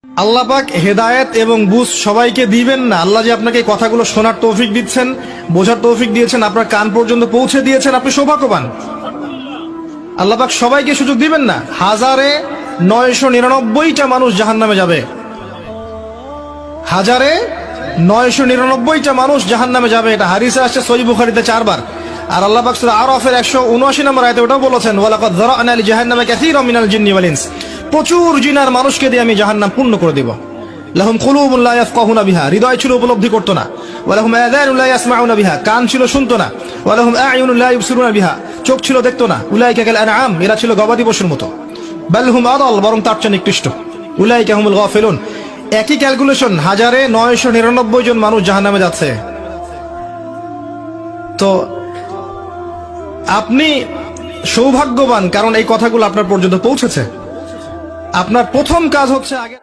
আল্লাহ পাক হেদায়েত এবং বুঝ সবাইকে দিবেন না। আল্লাহ যে আপনাকে এই কথাগুলো শোনার তৌফিক দিচ্ছেন, বোঝার তৌফিক দিয়েছেন, আপনার কান পর্যন্ত পৌঁছে দিয়েছেন, আপনি সৌভাগ্যবান। আল্লাহ পাক সবাইকে সুযোগ দিবেন না। 1999টা মানুষ জাহান্নামে যাবে, 1999টা মানুষ জাহান্নামে যাবে। এটা হাদিসে আসছে সহিহ বুখারীতে 4 বার। আর আল্লাহ পাক সূরা আরাফের 179 নম্বর আয়াতে ওটাও বলেছেন, ওয়ালাকাদ যারা'না লিজাহান্নামা কাসীরাম মিনাল জিন্নি ওয়াল ইনস। প্রচুর জিন আর মানুষকে দিয়ে আমি জাহান্নাম পূর্ণ করে দিব। লাহুম কুলুবুন লা ইয়াফকাহুনা বিহা, হৃদয় ছিল উপলব্ধি করতো না। ওয়া লাহুম আযানুন লা ইয়াসমাউনা বিহা, কান ছিল শুনতো না। ওয়া লাহুম আ'য়ুনুন লা ইবসিরুনা বিহা, চোখ ছিল দেখতো না। উলাইকা কাল আনআম, এরা ছিল গবাদি পশুর মতো। বাল হুম আদাল, বরং তার চেয়ে নিকৃষ্ট। উলাইকা হুমুল গাফিলুন। একই ক্যালকুলেশন, 1999 জন মানুষ জাহান্নামে যাচ্ছে। তো আপনি সৌভাগ্যবান, কারণ এই কথাগুলো আপনার পর্যন্ত পৌঁছেছে। আপনার প্রথম কাজ হচ্ছে আগে